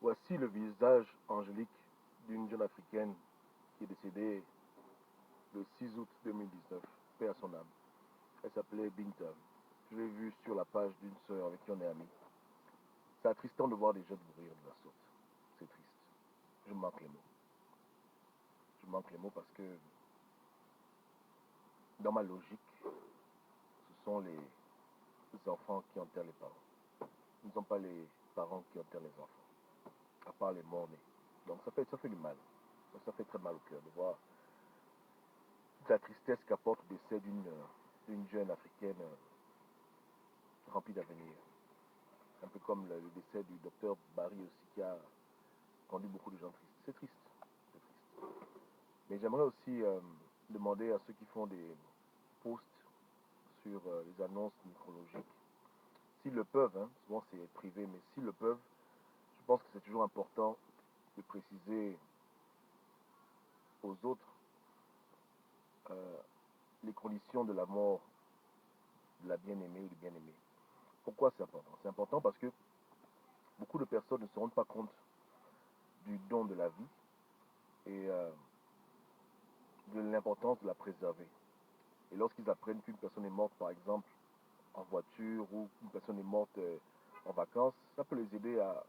Voici le visage angélique d'une jeune africaine qui est décédée le 6 août 2019, paix à son âme. Elle s'appelait Binta. Je l'ai vue sur la page d'une sœur avec qui on est amis. C'est attristant de voir des jeunes mourir de la sorte. C'est triste. Je manque les mots. Je manque les mots parce que dans ma logique, ce sont les enfants qui enterrent les parents. Ce ne sont pas les parents qui enterrent les enfants, à part les morts-nés. Donc ça fait du mal. Ça fait très mal au cœur de voir toute la tristesse qu'apporte le décès d'une jeune africaine remplie d'avenir. Un peu comme le décès du docteur Barry aussi qui a rendu beaucoup de gens tristes. C'est triste. C'est triste. Mais j'aimerais aussi demander à ceux qui font des posts sur les annonces nécrologiques, s'ils le peuvent, hein, souvent c'est privé, mais s'ils le peuvent, je pense que c'est toujours important de préciser aux autres les conditions de la mort de la bien-aimée ou du bien-aimé. Pourquoi c'est important? C'est important parce que beaucoup de personnes ne se rendent pas compte du don de la vie et de l'importance de la préserver. Et lorsqu'ils apprennent qu'une personne est morte, par exemple, en voiture ou qu'une personne est morte en vacances, ça peut les aider à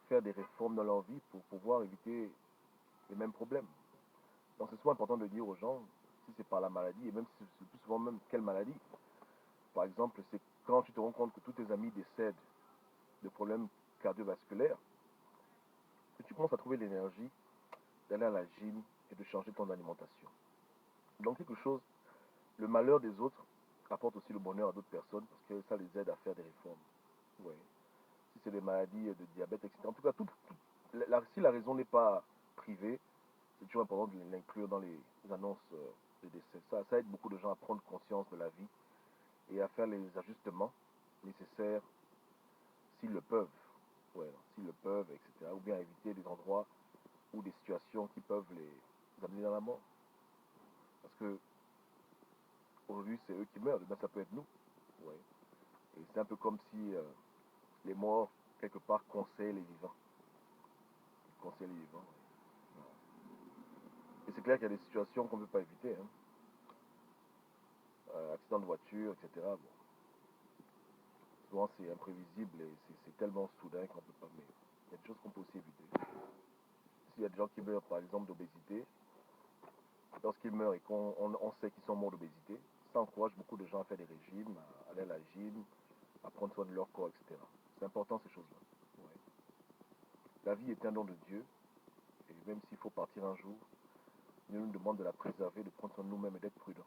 faire des réformes dans leur vie pour pouvoir éviter les mêmes problèmes. Donc c'est souvent important de dire aux gens, si c'est par la maladie, et même si c'est plus souvent même quelle maladie. Par exemple, c'est quand tu te rends compte que tous tes amis décèdent de problèmes cardiovasculaires, que tu commences à trouver l'énergie d'aller à la gym et de changer ton alimentation. Donc quelque chose, le malheur des autres apporte aussi le bonheur à d'autres personnes parce que ça les aide à faire des réformes. Ouais. Si c'est des maladies de diabète, etc. En tout cas, si la raison n'est pas privée, c'est toujours important de l'inclure dans les annonces de décès. Ça aide beaucoup de gens à prendre conscience de la vie et à faire les ajustements nécessaires s'ils le peuvent. Ouais, s'ils le peuvent, etc. Ou bien éviter des endroits ou des situations qui peuvent les amener dans la mort. Parce que aujourd'hui, c'est eux qui meurent, demain ça peut être nous. Ouais. Et c'est un peu comme si les morts, quelque part, conseillent les vivants. Ils conseillent les vivants. Ouais. Et c'est clair qu'il y a des situations qu'on ne peut pas éviter. Hein. Accident de voiture, etc. Bon. Souvent c'est imprévisible et c'est tellement soudain qu'on ne peut pas. Mais il y a des choses qu'on peut aussi éviter. S'il y a des gens qui meurent par exemple d'obésité, lorsqu'ils meurent et qu'on sait qu'ils sont morts d'obésité, ça encourage beaucoup de gens à faire des régimes, à aller à la gym, à prendre soin de leur corps, etc. C'est important ces choses-là. Ouais. La vie est un don de Dieu, et même s'il faut partir un jour, Dieu nous demande de la préserver, de prendre soin de nous-mêmes et d'être prudent.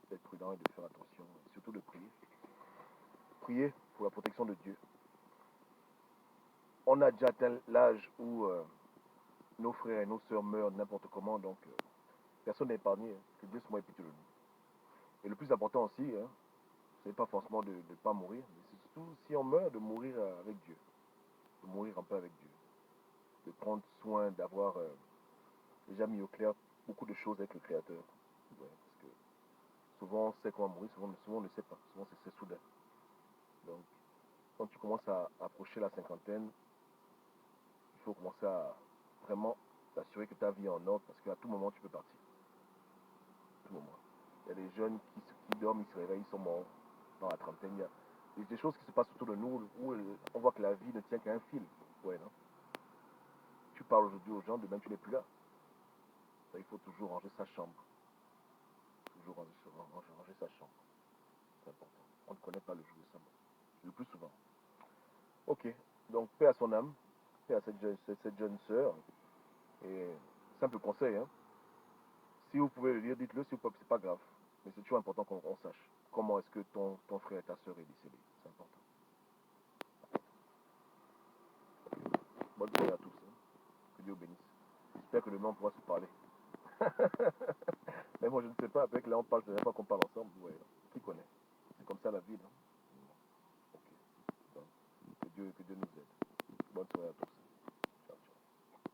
D'être prudent et de faire attention, et surtout de prier. Prier pour la protection de Dieu. On a déjà atteint l'âge où nos frères et nos sœurs meurent n'importe comment, donc personne n'est épargné. Hein. Que Dieu se moque pitié de nous. Et le plus important aussi, hein, c'est pas forcément de ne pas mourir, mais c'est surtout si on meurt, de mourir avec Dieu. De mourir un peu avec Dieu. De prendre soin, d'avoir déjà mis au clair beaucoup de choses avec le Créateur. Ouais, parce que souvent on sait qu'on va mourir, souvent on ne sait pas. Souvent c'est soudain. Donc, quand tu commences à approcher la cinquantaine, il faut commencer à vraiment t'assurer que ta vie est en ordre parce qu'à tout moment tu peux partir. À tout moment. Il y a des jeunes qui dorment, ils se réveillent, ils sont morts dans la trentaine. Il y a des choses qui se passent autour de nous où on voit que la vie ne tient qu'à un fil. Ouais, non? Tu parles aujourd'hui aux gens, demain tu n'es plus là. Ça, il faut toujours ranger sa chambre. Toujours ranger sa chambre. C'est important. On ne connaît pas le jour de sa mort. Le plus souvent. Ok, donc paix à son âme, paix à cette jeune sœur. Et simple conseil, hein. Si vous pouvez le dire, dites-le, si vous pouvez, c'est pas grave. Mais c'est toujours important qu'on sache comment est-ce que ton frère et ta sœur est décédé. C'est important. Bonne soirée à tous. Hein. Que Dieu vous bénisse. J'espère que demain on pourra se parler. Mais moi je ne sais pas, avec là on parle, je ne sais pas qu'on parle ensemble. Ouais, qui connaît? C'est comme ça la vie, non? Ok. Donc, que Dieu nous aide. Bonne soirée à tous.